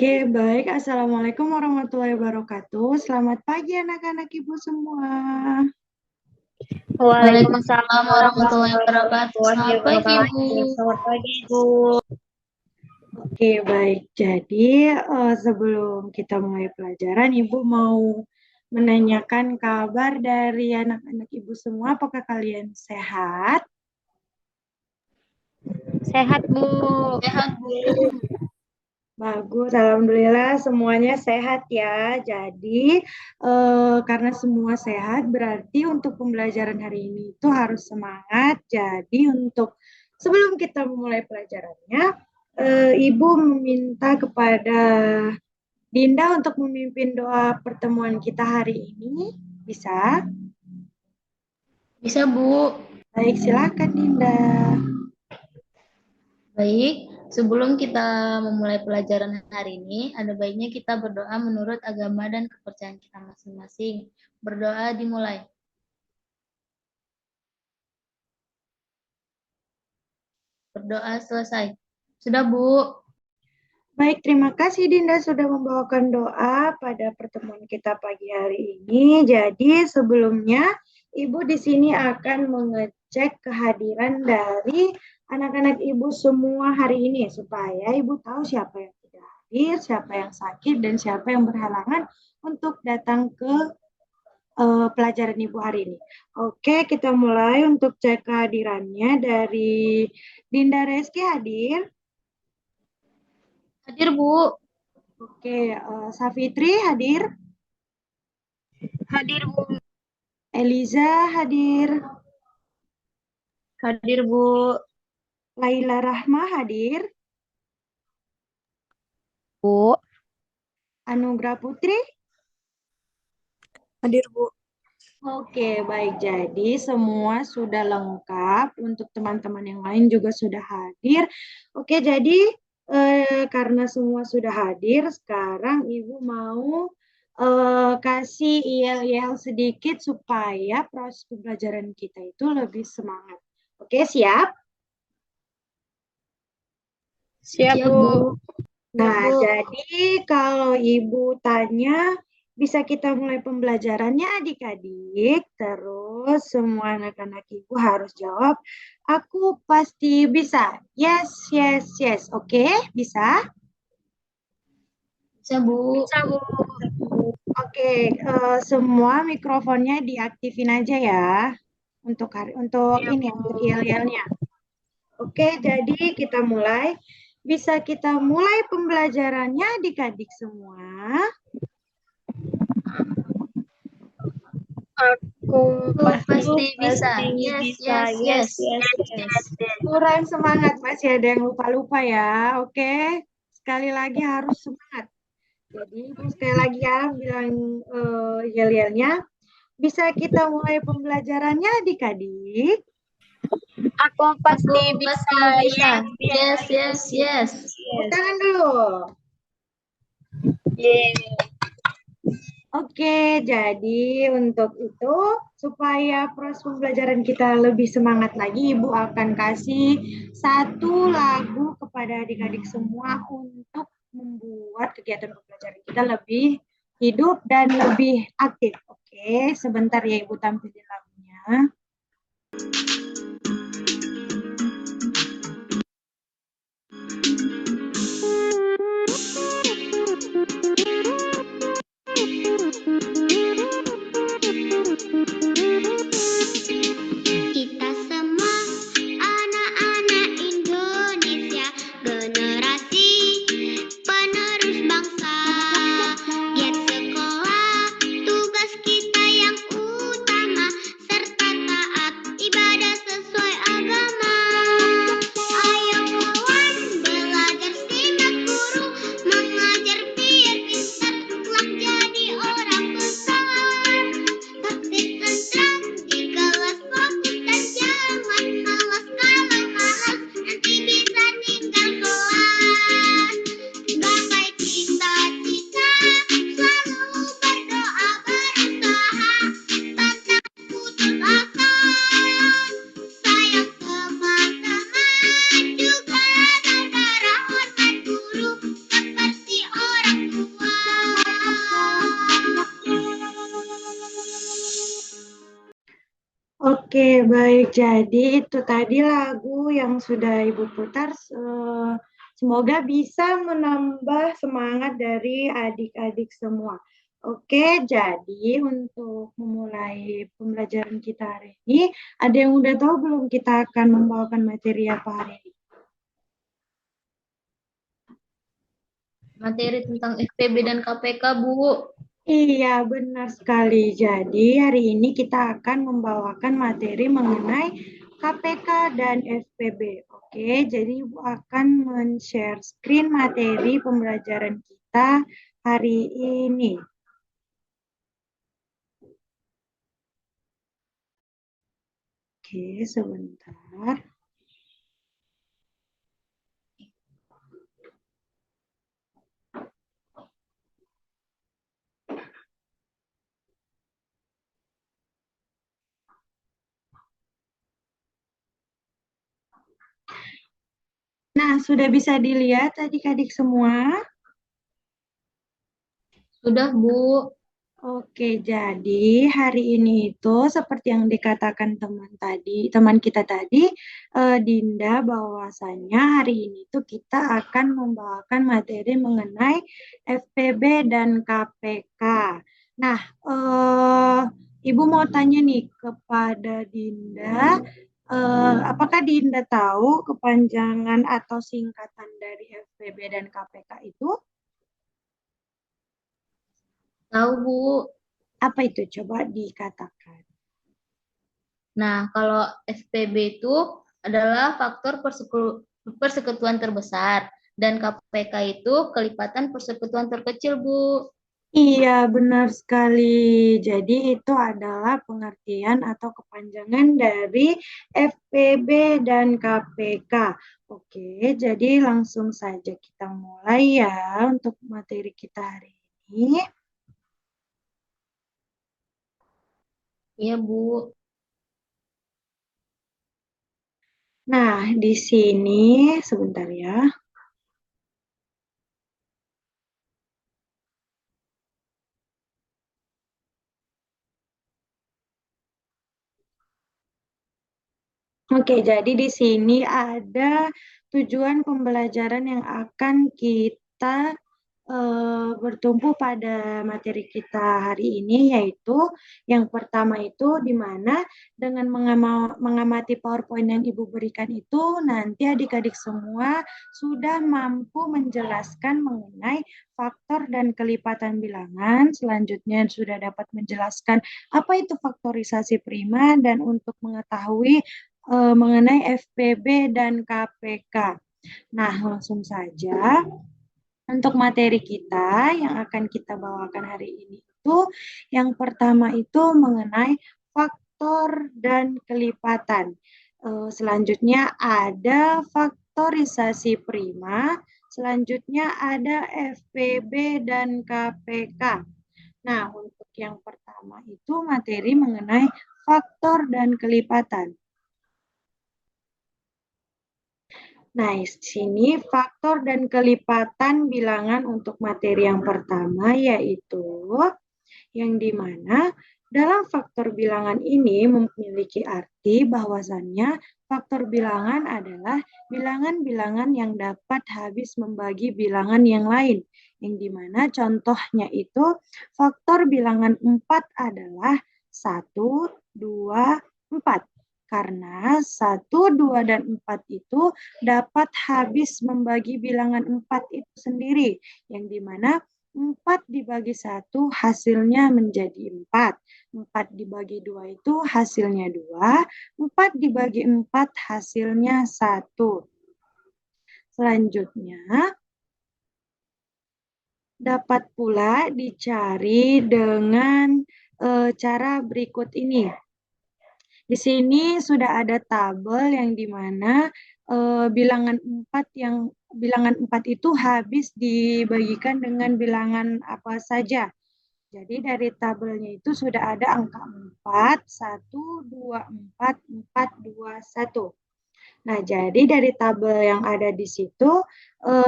Oke, baik. Assalamualaikum warahmatullahi wabarakatuh. Selamat pagi anak-anak ibu semua. Waalaikumsalam warahmatullahi wabarakatuh. Selamat pagi, Bu. Selamat pagi, Ibu. Oke, baik. Jadi, sebelum kita mulai pelajaran, Ibu mau menanyakan kabar dari anak-anak ibu semua. Apakah kalian sehat? Sehat, Bu. Sehat, Bu. Bagus, alhamdulillah semuanya sehat ya. Jadi karena semua sehat, berarti untuk pembelajaran hari ini itu harus semangat. Jadi untuk sebelum kita memulai pelajarannya, Ibu meminta kepada Dinda untuk memimpin doa pertemuan kita hari ini. Bisa? Bisa, Bu. Baik, silakan Dinda. Baik, sebelum kita memulai pelajaran hari ini, ada baiknya kita berdoa menurut agama dan kepercayaan kita masing-masing. Berdoa dimulai. Berdoa selesai. Sudah, Bu. Baik, terima kasih Dinda sudah membawakan doa pada pertemuan kita pagi hari ini. Jadi sebelumnya Ibu di sini akan mengecek kehadiran dari anak-anak Ibu semua hari ini supaya Ibu tahu siapa yang tidak hadir, siapa yang sakit, dan siapa yang berhalangan untuk datang ke pelajaran Ibu hari ini. Oke, kita mulai untuk cek kehadirannya dari Dinda Reski hadir. Hadir, Bu. Oke, Safitri hadir. Hadir, Bu. Eliza hadir. Hadir, Bu. Laila Rahma hadir. Bu. Anugrah Putri. Hadir, Bu. Oke, baik. Jadi semua sudah lengkap. Untuk teman-teman yang lain juga sudah hadir. Oke, jadi karena semua sudah hadir, sekarang Ibu mau kasih IEL sedikit supaya proses pembelajaran kita itu lebih semangat. Oke, siap? Siap, Bu. Nah, Bu. jadi kalau Ibu tanya, bisa kita mulai pembelajarannya adik-adik. Terus semua anak-anak Ibu harus jawab, aku pasti bisa. Yes, yes, yes. Oke, bisa? Bisa, Bu. Bisa, Bu. Oke, semua mikrofonnya diaktifin aja ya. Untuk ini, untuk yel-yelnya. Oke, jadi kita mulai. Bisa kita mulai pembelajarannya adik-adik semua. Aku pasti bisa. Yes. Kurang semangat, masih ada yang lupa-lupa ya. Oke, sekali lagi harus semangat. Jadi sekali lagi ya bilang yel-yelnya. Bisa kita mulai pembelajarannya adik-adik? Aku pasti bisa. Yes. Tepuk tangan dulu. Oke, jadi untuk itu supaya proses pembelajaran kita lebih semangat lagi, Ibu akan kasih satu lagu kepada adik-adik semua untuk membuat kegiatan pembelajaran kita lebih hidup dan lebih aktif. Oke, sebentar ya Ibu tampilin lagunya. Kita semua anak-anak Indonesia, generasi penerus bangsa. Giat sekolah, tugas kita yang utama, serta Oke, baik. Jadi itu tadi lagu yang sudah Ibu putar. Semoga bisa menambah semangat dari adik-adik semua. Oke, jadi untuk memulai pembelajaran kita hari ini, ada yang udah tahu belum kita akan membawakan materi apa hari ini? Materi tentang FPB dan KPK, Bu. Iya, benar sekali. Jadi, hari ini kita akan membawakan materi mengenai KPK dan FPB. Oke, jadi Ibu akan men-share screen materi pembelajaran kita hari ini. Oke, sebentar. Nah, sudah bisa dilihat adik-adik semua? Sudah, Bu. Oke, jadi hari ini itu seperti yang dikatakan teman kita tadi, Dinda, bahwasanya hari ini itu kita akan membawakan materi mengenai FPB dan KPK. Nah, Ibu mau tanya nih kepada Dinda, apakah Dinda tahu kepanjangan atau singkatan dari FPB dan KPK itu? Tahu, Bu. Apa itu? Coba dikatakan. Nah, kalau FPB itu adalah faktor persekutuan terbesar dan KPK itu kelipatan persekutuan terkecil, Bu. Iya, benar sekali. Jadi itu adalah pengertian atau kepanjangan dari FPB dan KPK. Oke, jadi langsung saja kita mulai ya untuk materi kita hari ini. Iya, Bu. Nah, di sini sebentar ya. Oke, jadi di sini ada tujuan pembelajaran yang akan kita bertumpu pada materi kita hari ini, yaitu yang pertama itu di mana dengan mengamati PowerPoint yang Ibu berikan itu, nanti adik-adik semua sudah mampu menjelaskan mengenai faktor dan kelipatan bilangan. Selanjutnya sudah dapat menjelaskan apa itu faktorisasi prima dan untuk mengetahui mengenai FPB dan KPK. Nah, langsung saja untuk materi kita yang akan kita bawakan hari ini itu yang pertama itu mengenai faktor dan kelipatan. Selanjutnya ada faktorisasi prima, selanjutnya ada FPB dan KPK. Nah, untuk yang pertama itu materi mengenai faktor dan kelipatan. Nah, di sini faktor dan kelipatan bilangan untuk materi yang pertama yaitu yang dimana dalam faktor bilangan ini memiliki arti bahwasannya faktor bilangan adalah bilangan-bilangan yang dapat habis membagi bilangan yang lain. Yang dimana contohnya itu faktor bilangan 4 adalah 1, 2, 4. Karena 1, 2, dan 4 itu dapat habis membagi bilangan 4 itu sendiri. Yang dimana 4 dibagi 1 hasilnya menjadi 4. 4 dibagi 2 itu hasilnya 2. 4 dibagi 4 hasilnya 1. Selanjutnya, dapat pula dicari dengan cara berikut ini. Di sini sudah ada tabel yang dimana bilangan 4 itu habis dibagikan dengan bilangan apa saja. Jadi dari tabelnya itu sudah ada angka 4, 1, 2, 4, 4, 2, 1. Nah, jadi dari tabel yang ada di situ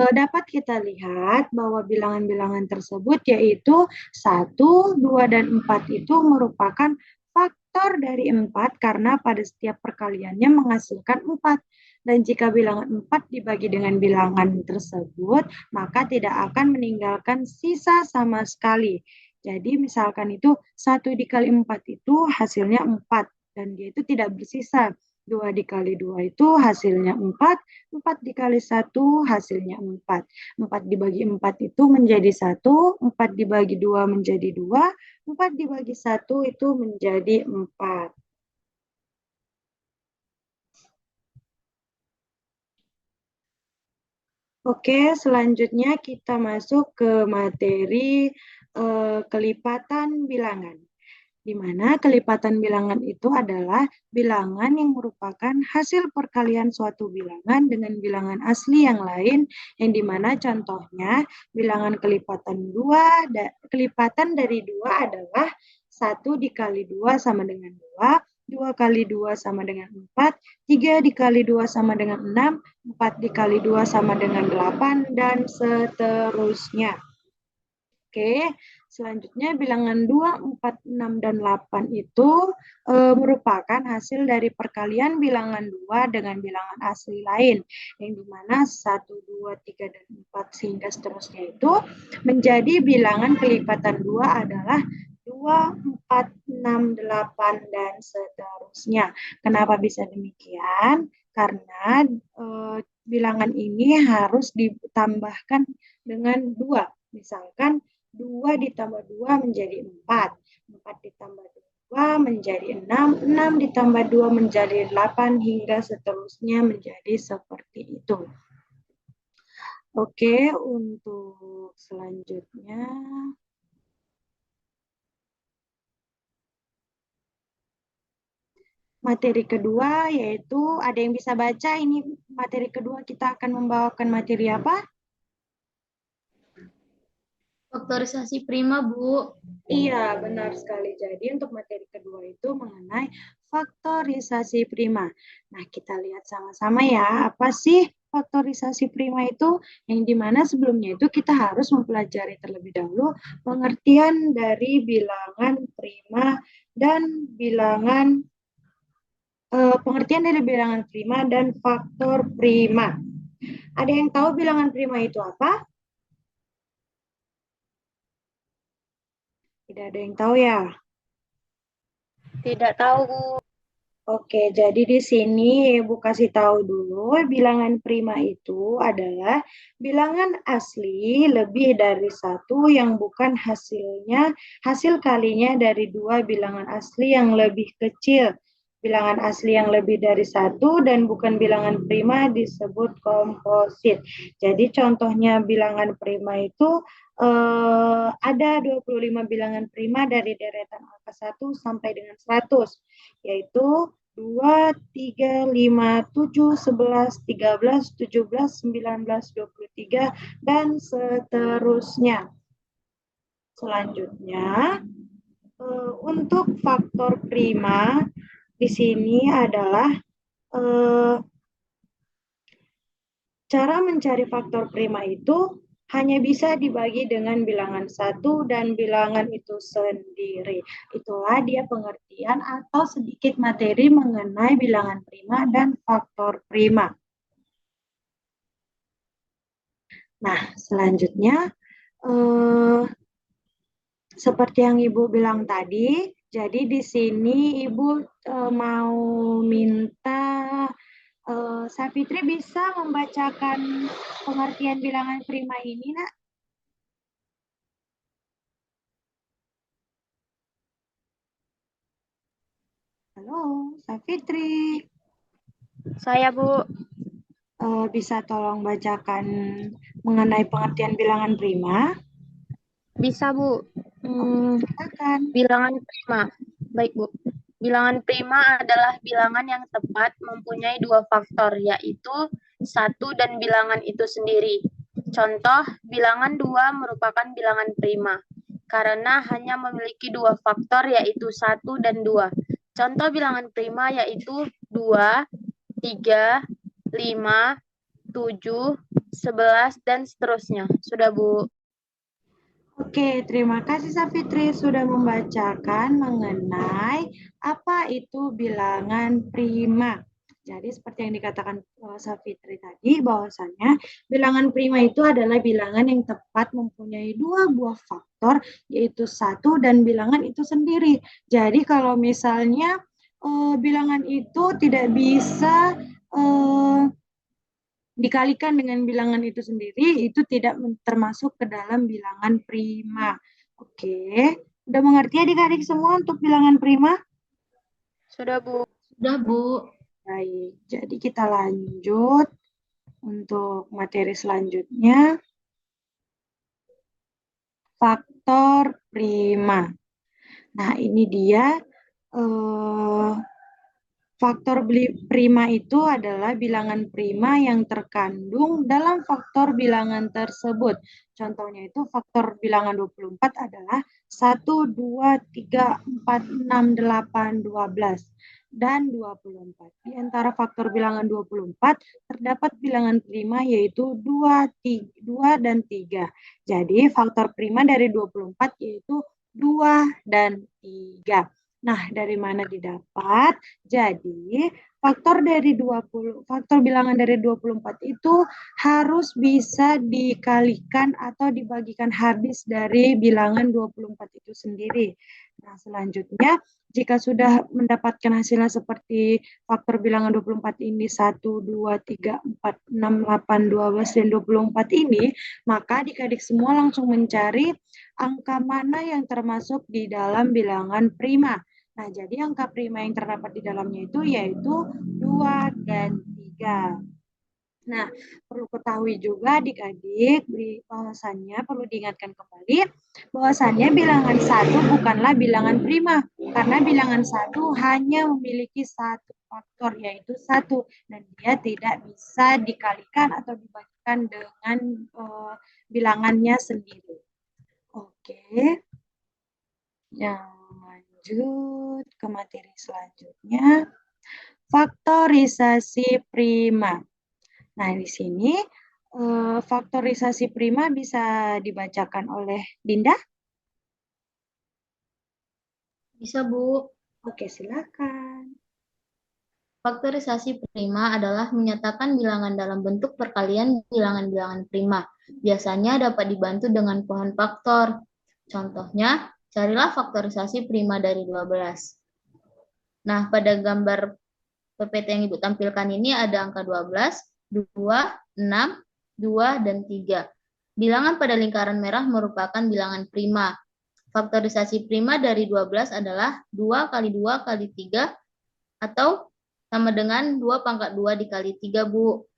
dapat kita lihat bahwa bilangan-bilangan tersebut yaitu 1, 2, dan 4 itu merupakan faktor dari 4 karena pada setiap perkaliannya menghasilkan 4. Dan jika bilangan 4 dibagi dengan bilangan tersebut, maka tidak akan meninggalkan sisa sama sekali. Jadi misalkan itu 1 dikali 4 itu hasilnya 4 dan dia itu tidak bersisa. 2 dikali 2 itu hasilnya 4, 4 dikali 1 hasilnya 4. 4 dibagi 4 itu menjadi 1, 4 dibagi 2 menjadi 2, 4 dibagi 1 itu menjadi 4. Oke, selanjutnya kita masuk ke materi kelipatan bilangan. Di mana kelipatan bilangan itu adalah bilangan yang merupakan hasil perkalian suatu bilangan dengan bilangan asli yang lain, yang dimana contohnya bilangan kelipatan kelipatan dari 2 adalah 1 dikali 2 sama dengan 2, 2 kali 2 sama dengan 4, 3 dikali 2 sama dengan 6, 4 dikali 2 sama dengan 8, dan seterusnya. Oke, selanjutnya bilangan 2, 4, 6, dan 8 itu merupakan hasil dari perkalian bilangan 2 dengan bilangan asli lain, yang dimana 1, 2, 3, dan 4 sehingga seterusnya itu menjadi bilangan kelipatan 2 adalah 2, 4, 6, 8, dan seterusnya. Kenapa bisa demikian? Karena bilangan ini harus ditambahkan dengan 2. Misalkan 2 ditambah 2 menjadi 4. 4 ditambah 2 menjadi 6. 6 ditambah 2 menjadi 8 hingga seterusnya menjadi seperti itu. Oke, untuk selanjutnya materi kedua yaitu ada yang bisa baca ini materi kedua kita akan membawakan materi apa? Faktorisasi prima, Bu. Iya, benar sekali. Jadi untuk materi kedua itu mengenai faktorisasi prima. Nah, kita lihat sama-sama ya, apa sih faktorisasi prima itu? Yang dimana sebelumnya itu kita harus mempelajari terlebih dahulu pengertian dari bilangan prima dan pengertian dari bilangan prima dan faktor prima. Ada yang tahu bilangan prima itu apa? Tidak ada yang tahu ya? Tidak tahu, Bu. Oke, jadi di sini Ibu kasih tahu dulu, bilangan prima itu adalah bilangan asli lebih dari 1 yang bukan hasil kalinya dari 2 bilangan asli yang lebih kecil. Bilangan asli yang lebih dari 1 dan bukan bilangan prima disebut komposit. Jadi contohnya bilangan prima itu ada 25 bilangan prima dari deretan angka 1 sampai dengan 100, yaitu 2, 3, 5, 7, 11, 13, 17, 19, 23, dan seterusnya. Selanjutnya, untuk faktor prima, di sini adalah cara mencari faktor prima itu hanya bisa dibagi dengan bilangan 1 dan bilangan itu sendiri. Itulah dia pengertian atau sedikit materi mengenai bilangan prima dan faktor prima. Nah, selanjutnya, seperti yang Ibu bilang tadi, jadi di sini Ibu mau minta Safitri bisa membacakan pengertian bilangan prima ini, Nak? Halo, Safitri. Saya, Bu. Bisa tolong bacakan mengenai pengertian bilangan prima? Bisa, Bu. Silakan. Bilangan prima. Baik, Bu. Bilangan prima adalah bilangan yang tepat mempunyai 2 faktor, yaitu 1 dan bilangan itu sendiri. Contoh, bilangan 2 merupakan bilangan prima, karena hanya memiliki 2 faktor, yaitu 1 dan 2. Contoh bilangan prima yaitu 2, 3, 5, 7, 11, dan seterusnya. Sudah, Bu. Oke, terima kasih Safitri sudah membacakan mengenai apa itu bilangan prima. Jadi seperti yang dikatakan Safitri tadi, bahwasannya bilangan prima itu adalah bilangan yang tepat mempunyai dua buah faktor, yaitu satu dan bilangan itu sendiri. Jadi kalau misalnya bilangan itu tidak bisa eh, dikalikan dengan bilangan itu sendiri, itu tidak termasuk ke dalam bilangan prima. Oke, udah mengerti adik-adik semua untuk bilangan prima? Sudah, Bu. Sudah, Bu. Baik, jadi kita lanjut untuk materi selanjutnya. Faktor prima. Nah, ini dia faktor prima itu adalah bilangan prima yang terkandung dalam faktor bilangan tersebut. Contohnya itu faktor bilangan 24 adalah 1, 2, 3, 4, 6, 8, 12, dan 24. Di antara faktor bilangan 24 terdapat bilangan prima yaitu 2, 2 dan 3. Jadi faktor prima dari 24 yaitu 2 dan 3. Nah, dari mana didapat? Jadi, faktor bilangan dari 24 itu harus bisa dikalikan atau dibagikan habis dari bilangan 24 itu sendiri. Nah, selanjutnya jika sudah mendapatkan hasilnya seperti faktor bilangan 24 ini 1, 2, 3, 4, 6, 8, 12, dan 24 ini, maka adik-adik semua langsung mencari angka mana yang termasuk di dalam bilangan prima. Nah, jadi angka prima yang terdapat di dalamnya itu yaitu 2 dan 3. Nah, perlu ketahui juga adik-adik bahwasannya perlu diingatkan kembali bahwasannya bilangan 1 bukanlah bilangan prima karena bilangan 1 hanya memiliki satu faktor yaitu 1 dan dia tidak bisa dikalikan atau dibagikan dengan bilangannya sendiri. Oke. Yang lanjut ke materi selanjutnya, faktorisasi prima. Nah, di sini faktorisasi prima bisa dibacakan oleh Dinda. Bisa, Bu. Oke, silakan. Faktorisasi prima adalah menyatakan bilangan dalam bentuk perkalian bilangan-bilangan prima. Biasanya dapat dibantu dengan pohon faktor. Contohnya, carilah faktorisasi prima dari 12. Nah, pada gambar PPT yang Ibu tampilkan ini ada angka 12, 2, 6, 2, dan 3. Bilangan pada lingkaran merah merupakan bilangan prima. Faktorisasi prima dari 12 adalah 2 kali 2 kali 3 atau sama dengan 2 pangkat 2 dikali 3, Bu.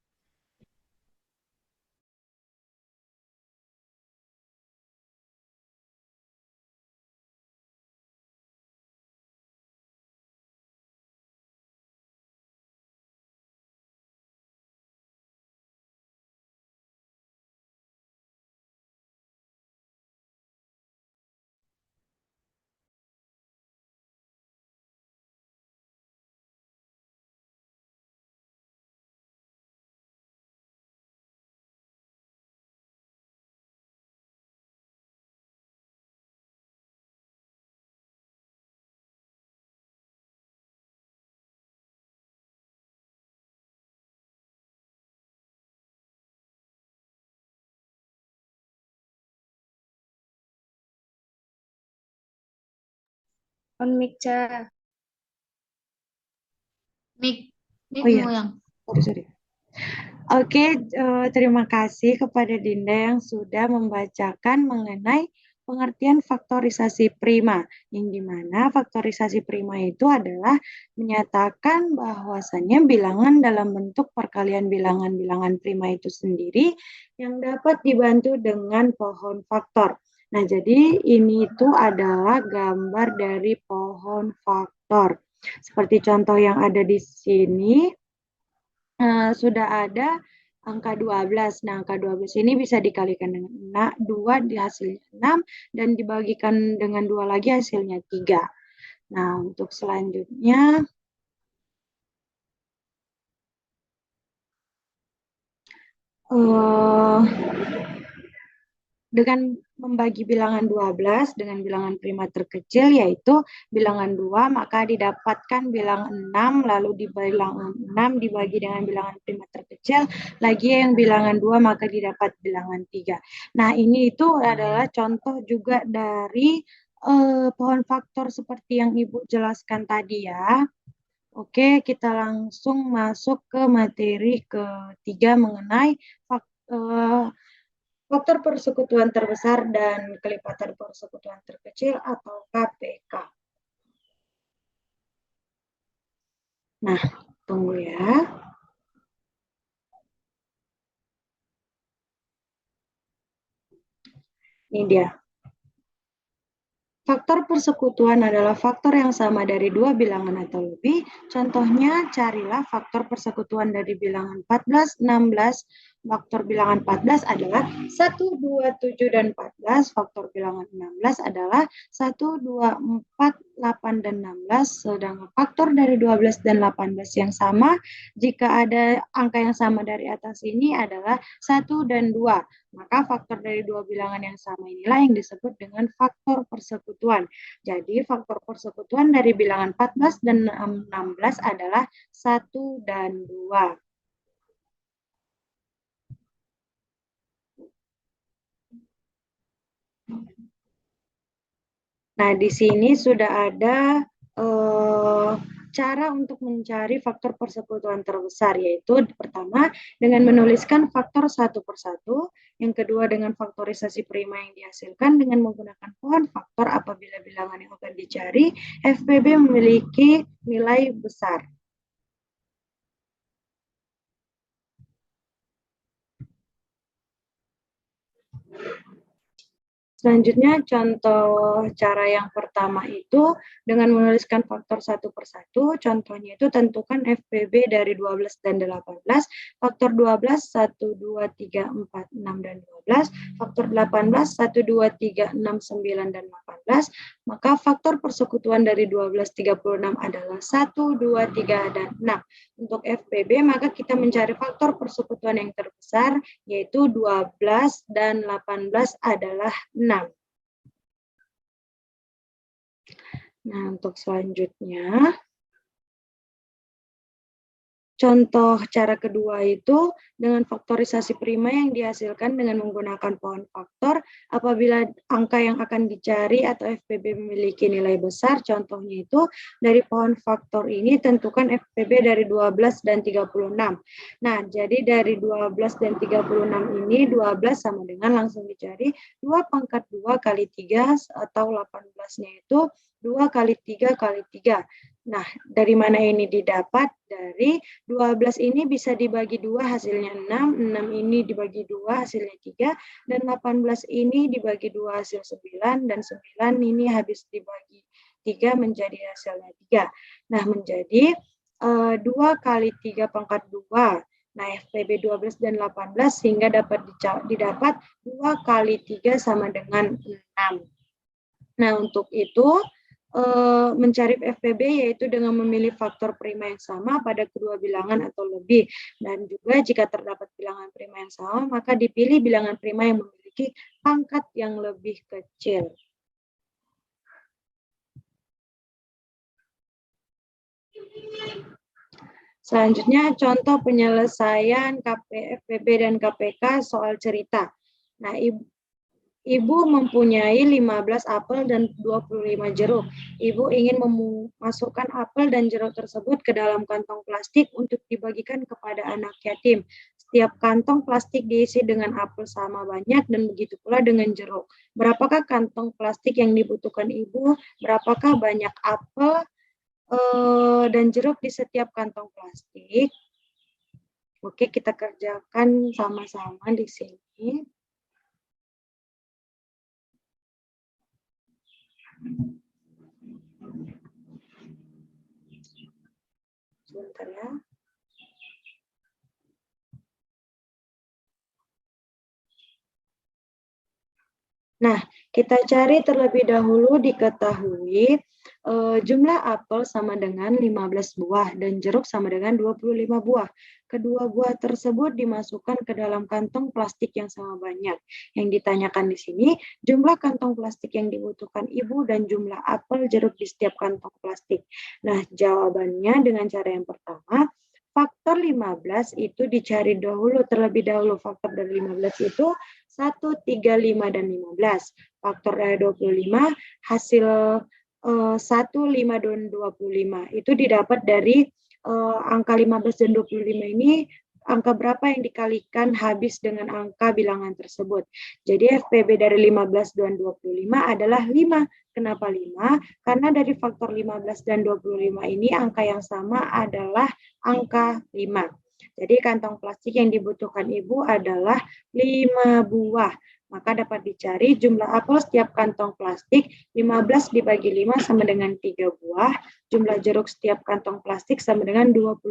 On mic, Ca. Mik, Oh iya, yang. sorry. Oke, terima kasih kepada Dinda yang sudah membacakan mengenai pengertian faktorisasi prima, yang dimana faktorisasi prima itu adalah menyatakan bahwasannya bilangan dalam bentuk perkalian bilangan-bilangan prima itu sendiri yang dapat dibantu dengan pohon faktor. Nah, jadi ini itu adalah gambar dari pohon faktor. Seperti contoh yang ada di sini, sudah ada angka 12. Nah, angka 12 ini bisa dikalikan dengan 2 di hasilnya 6 dan dibagikan dengan 2 lagi hasilnya 3. Nah, untuk selanjutnya dengan membagi bilangan 12 dengan bilangan prima terkecil yaitu bilangan 2, maka didapatkan bilangan 6, lalu di bilangan 6 dibagi dengan bilangan prima terkecil, lagi yang bilangan 2 maka didapat bilangan 3. Nah, ini itu adalah contoh juga dari pohon faktor seperti yang Ibu jelaskan tadi ya. Oke, kita langsung masuk ke materi ketiga mengenai faktor persekutuan terbesar dan kelipatan persekutuan terkecil atau KPK. Nah, tunggu ya. Ini dia. Faktor persekutuan adalah faktor yang sama dari dua bilangan atau lebih. Contohnya, carilah faktor persekutuan dari bilangan 14, 16. Faktor bilangan 14 adalah 1, 2, 7, dan 14. Faktor bilangan 16 adalah 1, 2, 4, 8, dan 16. Sedangkan faktor dari 12 dan 18 yang sama, jika ada angka yang sama dari atas ini adalah 1 dan 2. Maka faktor dari dua bilangan yang sama inilah yang disebut dengan faktor persekutuan. Jadi faktor persekutuan dari bilangan 14 dan 16 adalah 1 dan 2. Nah, di sini sudah ada cara untuk mencari faktor persekutuan terbesar, yaitu pertama dengan menuliskan faktor satu persatu, yang kedua dengan faktorisasi prima yang dihasilkan dengan menggunakan pohon faktor apabila bilangan yang akan dicari FPB memiliki nilai besar. Selanjutnya, contoh cara yang pertama itu dengan menuliskan faktor satu persatu. Contohnya itu tentukan FPB dari 12 dan 18. Faktor 12, 1, 2, 3, 4, 6, dan 12. Faktor 18, 1, 2, 3, 6, 9, dan 18. Maka faktor persekutuan dari 12, 36 adalah 1, 2, 3, dan 6. Untuk FPB, maka kita mencari faktor persekutuan yang terbesar, yaitu 12 dan 18 adalah 6. Nah, untuk selanjutnya, contoh cara kedua itu dengan faktorisasi prima yang dihasilkan dengan menggunakan pohon faktor apabila angka yang akan dicari atau FPB memiliki nilai besar. Contohnya itu dari pohon faktor ini tentukan FPB dari 12 dan 36. Nah, jadi dari 12 dan 36 ini 12 sama dengan langsung dicari 2 pangkat 2 kali 3 atau 18-nya itu 2 kali 3 kali 3. Nah, dari mana ini didapat? Dari 12 ini bisa dibagi 2 hasilnya 6, 6 ini dibagi 2 hasilnya 3, dan 18 ini dibagi 2 hasil 9, dan 9 ini habis dibagi 3 menjadi hasilnya 3. Nah, menjadi 2 kali 3 pangkat 2. Nah, FPB 12 dan 18 sehingga dapat didapat 2 kali 3 sama dengan 6. Nah, untuk itu, mencari FPB yaitu dengan memilih faktor prima yang sama pada kedua bilangan atau lebih. Dan juga jika terdapat bilangan prima yang sama, maka dipilih bilangan prima yang memiliki pangkat yang lebih kecil. Selanjutnya, contoh penyelesaian FPB dan KPK soal cerita. Nah, Ibu mempunyai 15 apel dan 25 jeruk. Ibu ingin memasukkan apel dan jeruk tersebut ke dalam kantong plastik untuk dibagikan kepada anak yatim. Setiap kantong plastik diisi dengan apel sama banyak dan begitu pula dengan jeruk. Berapakah kantong plastik yang dibutuhkan Ibu? Berapakah banyak apel dan jeruk di setiap kantong plastik? Oke, kita kerjakan sama-sama di sini. Sebentar ya. Nah, Kita cari terlebih dahulu diketahui jumlah apel sama dengan 15 buah dan jeruk sama dengan 25 buah. Kedua buah tersebut dimasukkan ke dalam kantong plastik yang sama banyak. Yang ditanyakan di sini, jumlah kantong plastik yang dibutuhkan ibu dan jumlah apel jeruk di setiap kantong plastik. Nah, jawabannya dengan cara yang pertama, faktor 15 itu dicari dahulu, terlebih dahulu. Faktor dari 15 itu 1, 3, 5, dan 15. Faktor dari 25, hasil 1, 5, dan 25. Itu didapat dari angka 15 dan 25 ini, angka berapa yang dikalikan habis dengan angka bilangan tersebut. Jadi FPB dari 15 dan 25 adalah 5. Kenapa 5? Karena dari faktor 15 dan 25 ini angka yang sama adalah angka 5. Jadi kantong plastik yang dibutuhkan ibu adalah 5 buah. Maka dapat dicari jumlah apel setiap kantong plastik 15 dibagi 5 sama dengan 3 buah. Jumlah jeruk setiap kantong plastik sama dengan 25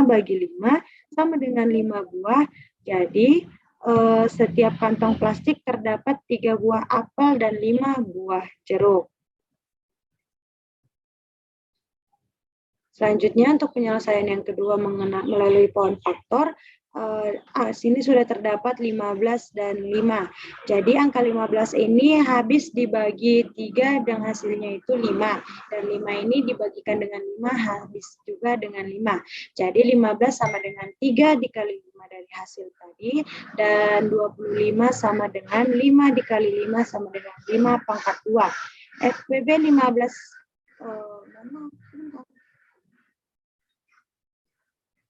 bagi 5 sama dengan 5 buah. Jadi setiap kantong plastik terdapat 3 buah apel dan 5 buah jeruk. Selanjutnya untuk penyelesaian yang kedua melalui pohon faktor, sini sudah terdapat 15 dan 5. Jadi angka 15 ini habis dibagi 3 dan hasilnya itu 5. Dan 5 ini dibagikan dengan 5 habis juga dengan 5. Jadi 15 sama dengan 3 dikali 5 dari hasil tadi. Dan 25 sama dengan 5 dikali 5 sama dengan 5 pangkat 2. FPB 15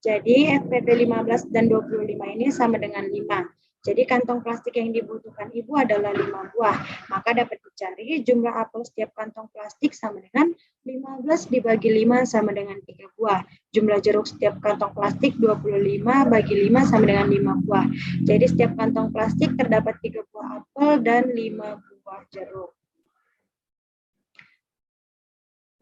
Jadi FPB 15 dan 25 ini sama dengan 5. Jadi kantong plastik yang dibutuhkan ibu adalah 5 buah. Maka dapat dicari jumlah apel setiap kantong plastik sama dengan 15 dibagi 5 sama dengan 3 buah. Jumlah jeruk setiap kantong plastik 25 bagi 5 sama dengan 5 buah. Jadi setiap kantong plastik terdapat 3 buah apel dan 5 buah jeruk.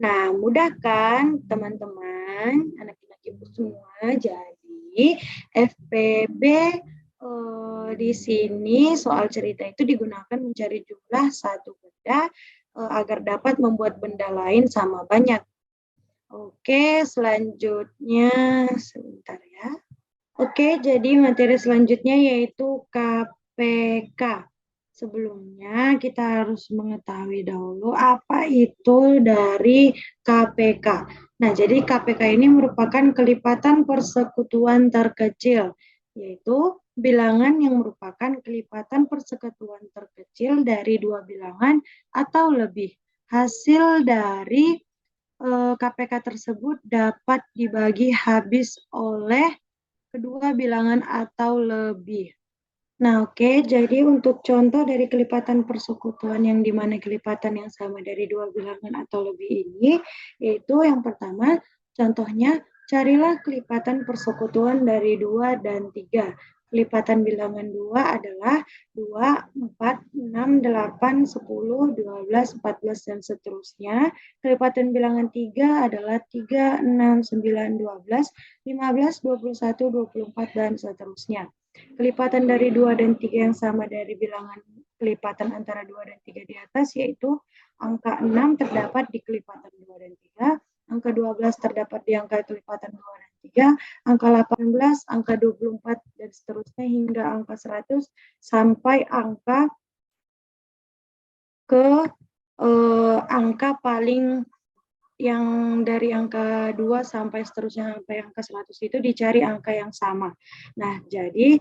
Nah, mudah kan teman-teman, anak-anak ibu semua. Jadi FPB di sini soal cerita itu digunakan mencari jumlah satu benda agar dapat membuat benda lain sama banyak. Oke, selanjutnya sebentar ya. Oke, jadi materi selanjutnya yaitu KPK. Sebelumnya kita harus mengetahui dahulu apa itu dari KPK. Nah, jadi KPK ini merupakan kelipatan persekutuan terkecil, yaitu bilangan yang merupakan kelipatan persekutuan terkecil dari dua bilangan atau lebih. Hasil dari KPK tersebut dapat dibagi habis oleh kedua bilangan atau lebih. Nah, oke. Jadi untuk contoh dari kelipatan persekutuan yang dimana kelipatan yang sama dari dua bilangan atau lebih ini, yaitu yang pertama, contohnya, carilah kelipatan persekutuan dari 2 dan 3. Kelipatan bilangan 2 adalah 2, 4, 6, 8, 10, 12, 14, dan seterusnya. Kelipatan bilangan 3 adalah 3, 6, 9, 12, 15, 21, 24, dan seterusnya. Kelipatan dari 2 dan 3 yang sama dari bilangan kelipatan antara 2 dan 3 di atas, yaitu angka 6 terdapat di kelipatan 2 dan 3, angka 12 terdapat di angka kelipatan 2 dan 3, angka 18, angka 24, dan seterusnya hingga angka 100 sampai angka ke angka paling yang dari angka 2 sampai seterusnya sampai angka 100 itu dicari angka yang sama. Nah, jadi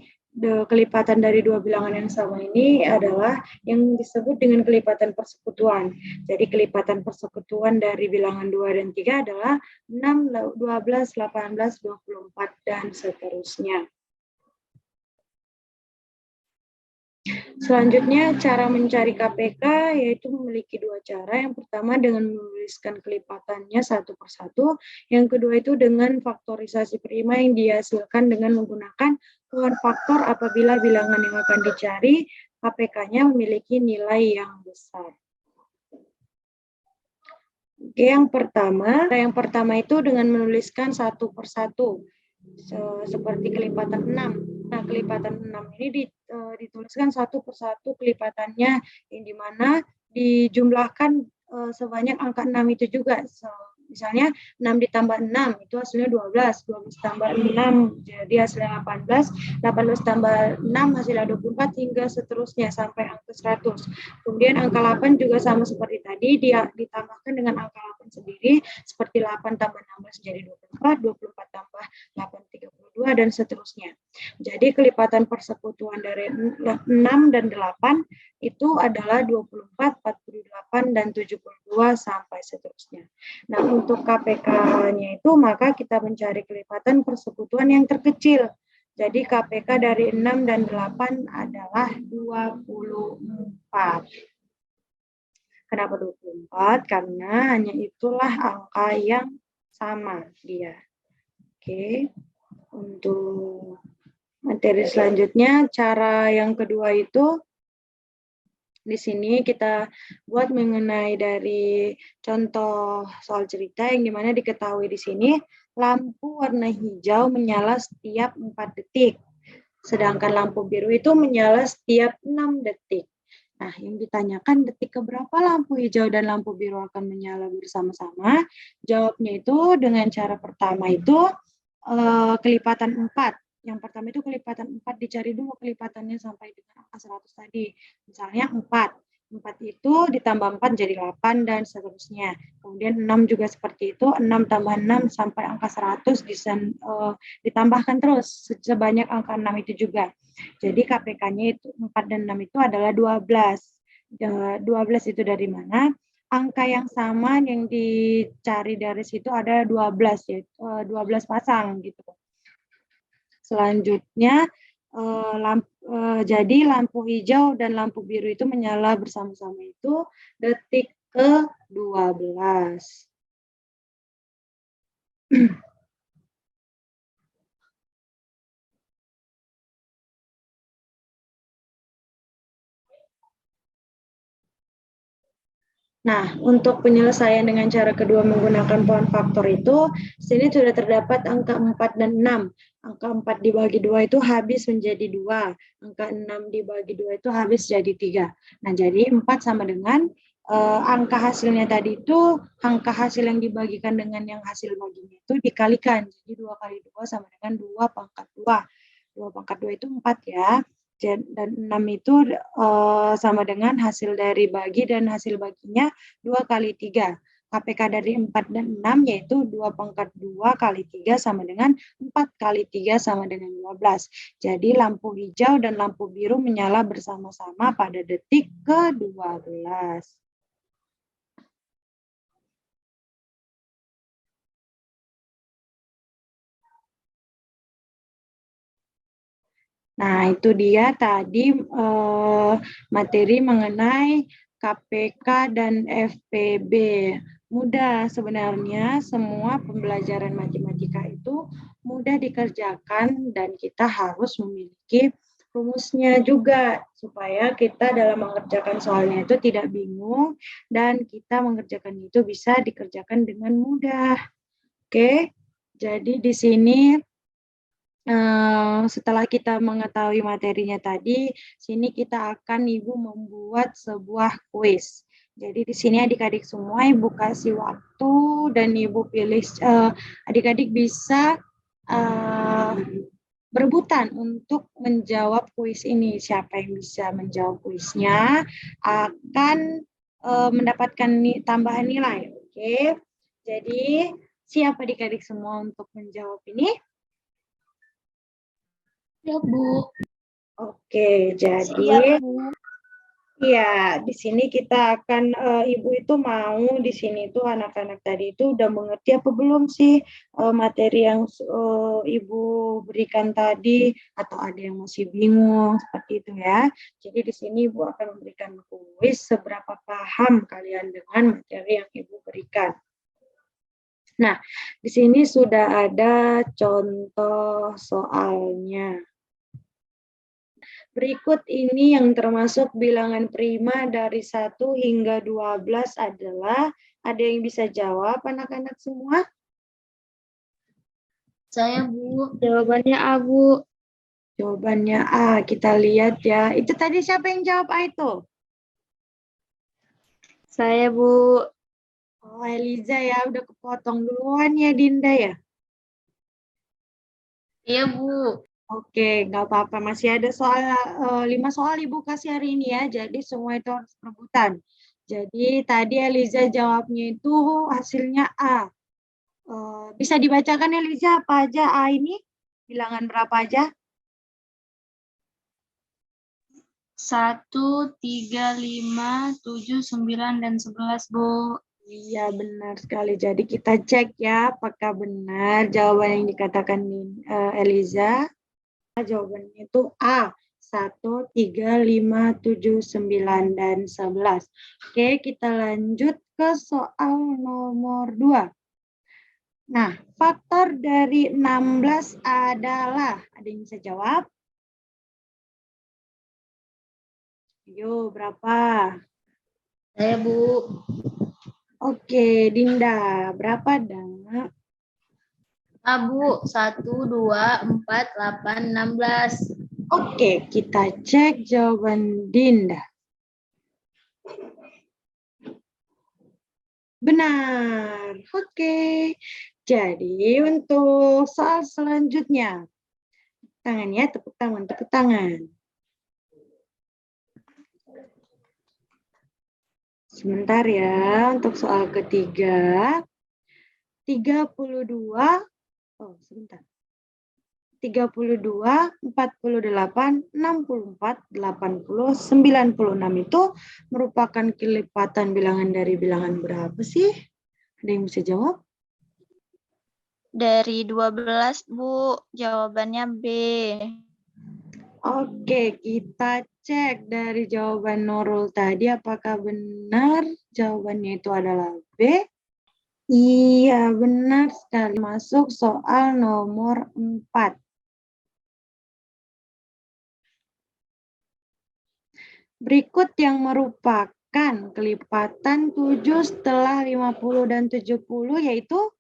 kelipatan dari dua bilangan yang sama ini adalah yang disebut dengan kelipatan persekutuan. Jadi kelipatan persekutuan dari bilangan 2 dan 3 adalah 6, 12, 18, 24, dan seterusnya. Selanjutnya, cara mencari KPK yaitu memiliki dua cara. Yang pertama dengan menuliskan kelipatannya satu persatu. Yang kedua itu dengan faktorisasi prima yang dihasilkan dengan menggunakan pohon faktor apabila bilangan yang akan dicari KPK-nya memiliki nilai yang besar. Oke, yang pertama itu dengan menuliskan satu persatu. Seperti kelipatan 6. Nah, kelipatan 6 ini dituliskan satu persatu kelipatannya, yang dimana dijumlahkan sebanyak angka 6 itu juga. Misalnya 6 ditambah 6 itu hasilnya 12, 12 tambah 6 jadi hasilnya 18, 18 tambah 6 hasilnya 24 hingga seterusnya sampai angka 100. Kemudian angka 8 juga sama seperti tadi, dia ditambahkan dengan angka 8 sendiri, seperti 8 tambah 16 jadi 24, 24 tambah 8 32 dan seterusnya. Jadi kelipatan persekutuan dari 6 dan 8 itu adalah 24, 48, dan 72 sampai seterusnya. Nah, untuk KPK-nya itu maka kita mencari kelipatan persekutuan yang terkecil. Jadi KPK dari 6 dan 8 adalah 24. Kenapa 24? Karena hanya itulah angka yang sama dia. Oke. Untuk materi selanjutnya, cara yang kedua itu di sini kita buat mengenai dari contoh soal cerita yang dimana diketahui di sini lampu warna hijau menyala setiap 4 detik, sedangkan lampu biru itu menyala setiap 6 detik. Nah, yang ditanyakan detik keberapa lampu hijau dan lampu biru akan menyala bersama-sama? Jawabnya itu dengan cara pertama itu kelipatan 4. Yang pertama itu kelipatan 4, dicari dulu kelipatannya sampai dengan angka 100 tadi. Misalnya 4. 4 itu ditambah 4 jadi 8 dan seterusnya. Kemudian 6 juga seperti itu, 6 tambah 6 sampai angka 100 ditambahkan terus sebanyak angka 6 itu juga. Jadi KPK-nya itu 4 dan 6 itu adalah 12. 12 itu dari mana? Angka yang sama yang dicari dari situ ada 12, yaitu 12 pasang gitu. Selanjutnya jadi lampu hijau dan lampu biru itu menyala bersama-sama itu detik ke-12. Nah, untuk penyelesaian dengan cara kedua menggunakan pohon faktor itu, sini sudah terdapat angka 4 dan 6. Angka 4 dibagi 2 itu habis menjadi 2. Angka 6 dibagi 2 itu habis jadi 3. Nah, jadi 4 sama dengan angka hasilnya tadi itu, angka hasil yang dibagikan dengan yang hasil baginya itu dikalikan. Jadi 2 kali 2 sama dengan 2 pangkat 2. 2 pangkat 2 itu 4 ya. Dan 6 itu sama dengan hasil dari bagi dan hasil baginya 2 kali 3. KPK dari 4 dan 6 yaitu 2 pangkat 2 kali 3 sama dengan 4 kali 3 sama dengan 12. Jadi lampu hijau dan lampu biru menyala bersama-sama pada detik ke-12. Nah, itu dia tadi materi mengenai KPK dan FPB. Mudah sebenarnya, semua pembelajaran matematika itu mudah dikerjakan dan kita harus memiliki rumusnya juga supaya kita dalam mengerjakan soalnya itu tidak bingung dan kita mengerjakan itu bisa dikerjakan dengan mudah. Oke, jadi di sini setelah kita mengetahui materinya tadi, sini kita akan Ibu membuat sebuah kuis. Jadi di sini adik-adik semua Ibu kasih waktu dan Ibu pilih, adik-adik bisa berebutan untuk menjawab kuis ini. Siapa yang bisa menjawab kuisnya akan mendapatkan tambahan nilai. Oke, jadi siap adik-adik semua untuk menjawab ini? Ya, Bu. Oke, jadi ya di sini kita akan Ibu itu mau di sini tuh anak-anak tadi itu udah mengerti apa belum sih materi yang Ibu berikan tadi atau ada yang masih bingung seperti itu ya. Jadi di sini Ibu akan memberikan kuis seberapa paham kalian dengan materi yang Ibu berikan. Nah, di sini sudah ada contoh soalnya. Berikut ini yang termasuk bilangan prima dari 1 hingga 12 adalah, ada yang bisa jawab anak-anak semua? Saya, Bu. Jawabannya A, Bu. Jawabannya A. Kita lihat ya. Itu tadi siapa yang jawab A itu? Saya, Bu. Oh, Eliza ya. Udah kepotong duluan ya, Dinda ya. Iya, Bu. Oke, nggak apa-apa. Masih ada soal 5 soal Ibu kasih hari ini ya. Jadi semua itu harus perebutan. Jadi tadi Eliza jawabnya itu hasilnya A. Bisa dibacakan Eliza apa aja A ini? Bilangan berapa aja? 1, 3, 5, 7, 9, dan 11, Bu. Iya, benar sekali. Jadi kita cek ya apakah benar jawaban yang dikatakan Eliza. Jawabannya itu A. 1, 3, 5, 7, 9, dan 11. Oke, kita lanjut ke soal nomor 2. Nah, faktor dari 16 adalah, ada yang bisa jawab? Yo, berapa? Saya, Bu. Oke, Dinda, berapa Dak? A, Bu. 1, 2, 4, 8, 16. Oke, kita cek jawaban Dinda. Benar. Oke. Jadi untuk soal selanjutnya. Tangannya tepuk tangan, tepuk tangan. Sebentar ya, untuk soal ketiga. 32, sebentar. 32, 48, 64, 80, 96 itu merupakan kelipatan bilangan dari bilangan berapa sih? Ada yang bisa jawab? Dari 12, Bu. Jawabannya B. Oke, kita cek dari jawaban Nurul tadi apakah benar jawabannya itu adalah B. Iya, benar sekali. Masuk soal nomor 4. Berikut yang merupakan kelipatan 7 setelah 50 dan 70 yaitu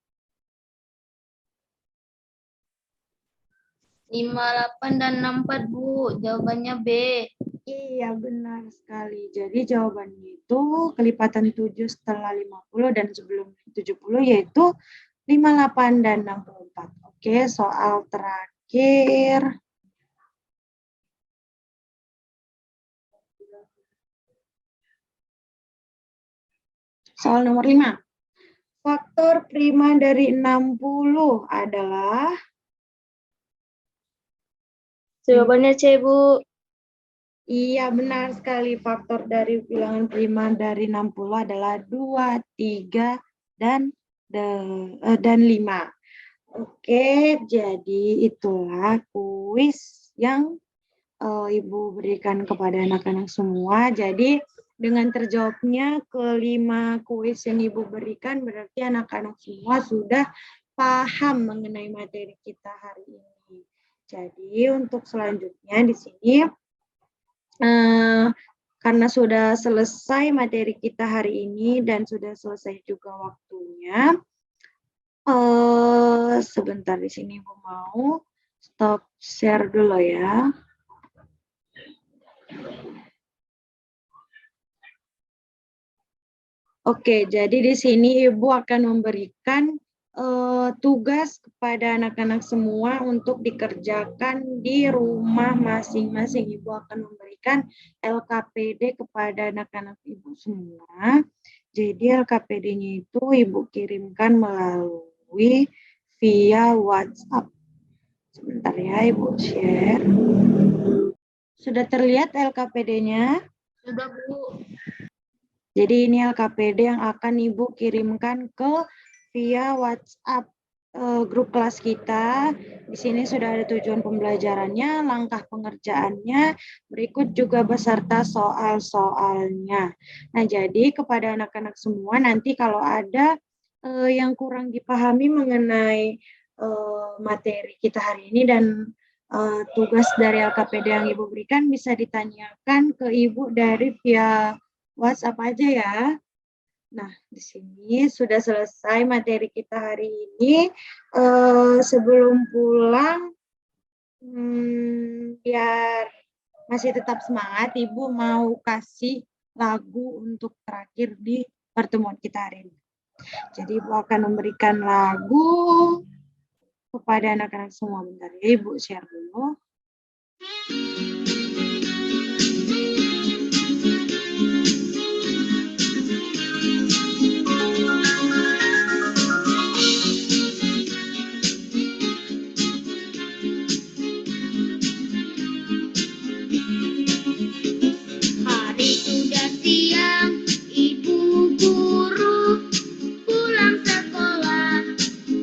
58 dan 64, Bu. Jawabannya B. iya, benar sekali. Jadi jawabannya itu kelipatan 7 setelah 50 dan sebelum 70 yaitu 58 dan 64. Oke, soal terakhir. Soal nomor 5. Faktor prima dari 60 adalah? Jawabannya C, Bu. Iya, benar sekali. Faktor dari bilangan prima dari 60 adalah 2, 3, dan 5. Oke, jadi itulah kuis yang Ibu berikan kepada anak-anak semua. Jadi dengan terjawabnya kelima kuis yang Ibu berikan, berarti anak-anak semua sudah paham mengenai materi kita hari ini. Jadi untuk selanjutnya di sini, karena sudah selesai materi kita hari ini dan sudah selesai juga waktunya, sebentar di sini Ibu mau stop share dulu ya. Oke, jadi di sini Ibu akan memberikan tugas kepada anak-anak semua untuk dikerjakan di rumah masing-masing. Ibu akan memberikan LKPD kepada anak-anak Ibu semua. Jadi LKPD-nya itu Ibu kirimkan melalui via WhatsApp. Sebentar ya, Ibu share. Sudah terlihat LKPD-nya? Sudah, Bu. Jadi ini LKPD yang akan Ibu kirimkan ke via WhatsApp grup kelas kita. Di sini sudah ada tujuan pembelajarannya, langkah pengerjaannya, berikut juga beserta soal-soalnya. Nah, jadi kepada anak-anak semua nanti kalau ada yang kurang dipahami mengenai materi kita hari ini dan tugas dari LKPD yang Ibu berikan bisa ditanyakan ke Ibu dari via WhatsApp aja ya. Nah, di sini sudah selesai materi kita hari ini. Sebelum pulang, Biar masih tetap semangat, Ibu mau kasih lagu untuk terakhir di pertemuan kita hari ini. Jadi Ibu akan memberikan lagu kepada anak-anak semua. Bentar ya, Ibu share dulu. Hari sudah siang, ibu guru pulang sekolah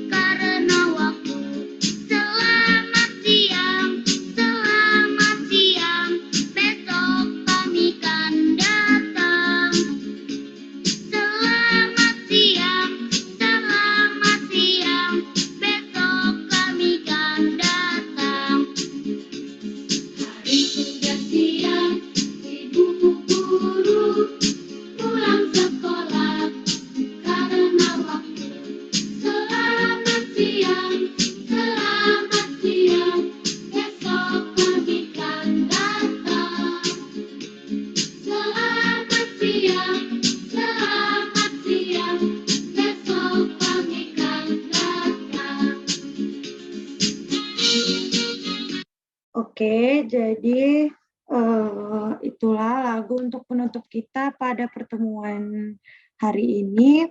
karena waktu. Selamat siang, besok kami kan datang. Selamat siang, besok kami kan datang. Hari sudah siang, ibu guru pulang sekolah karena waktu. Selamat siang, besok kami kan datang. Selamat siang, besok kami kan datang. Oke, jadi itulah lagu untuk penutup kita pada pertemuan hari ini.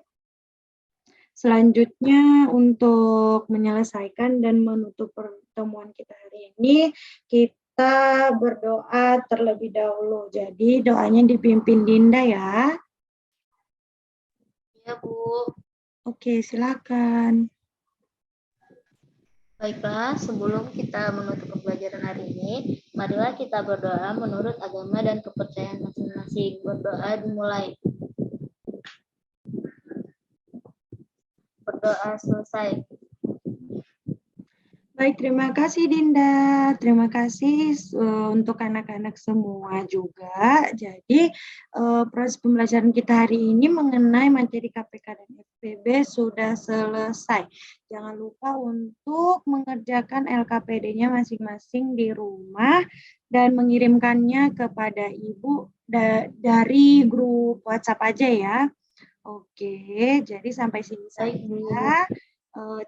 Selanjutnya untuk menyelesaikan dan menutup pertemuan kita hari ini, kita berdoa terlebih dahulu. Jadi doanya dipimpin Dinda ya. Ya, Bu. Oke, silakan. Baiklah, sebelum kita menutup pembelajaran hari ini, marilah kita berdoa menurut agama dan kepercayaan masing-masing. Berdoa dimulai. Berdoa selesai. Baik, terima kasih Dinda. Terima kasih untuk anak-anak semua juga. Jadi proses pembelajaran kita hari ini mengenai materi KPK dan FPB sudah selesai. Jangan lupa untuk mengerjakan LKPD-nya masing-masing di rumah dan mengirimkannya kepada Ibu dari grup WhatsApp aja ya. Oke, jadi sampai sini saja.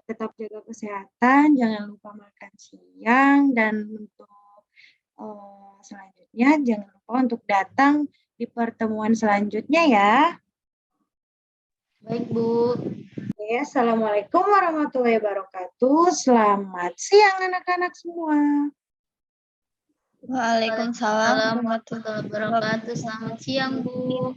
Tetap jaga kesehatan, jangan lupa makan siang, dan untuk selanjutnya jangan lupa untuk datang di pertemuan selanjutnya ya. Baik, Bu. Oke, Assalamualaikum warahmatullahi wabarakatuh. Selamat siang anak-anak semua. Waalaikumsalam Warahmatullahi wabarakatuh. Selamat siang, Bu.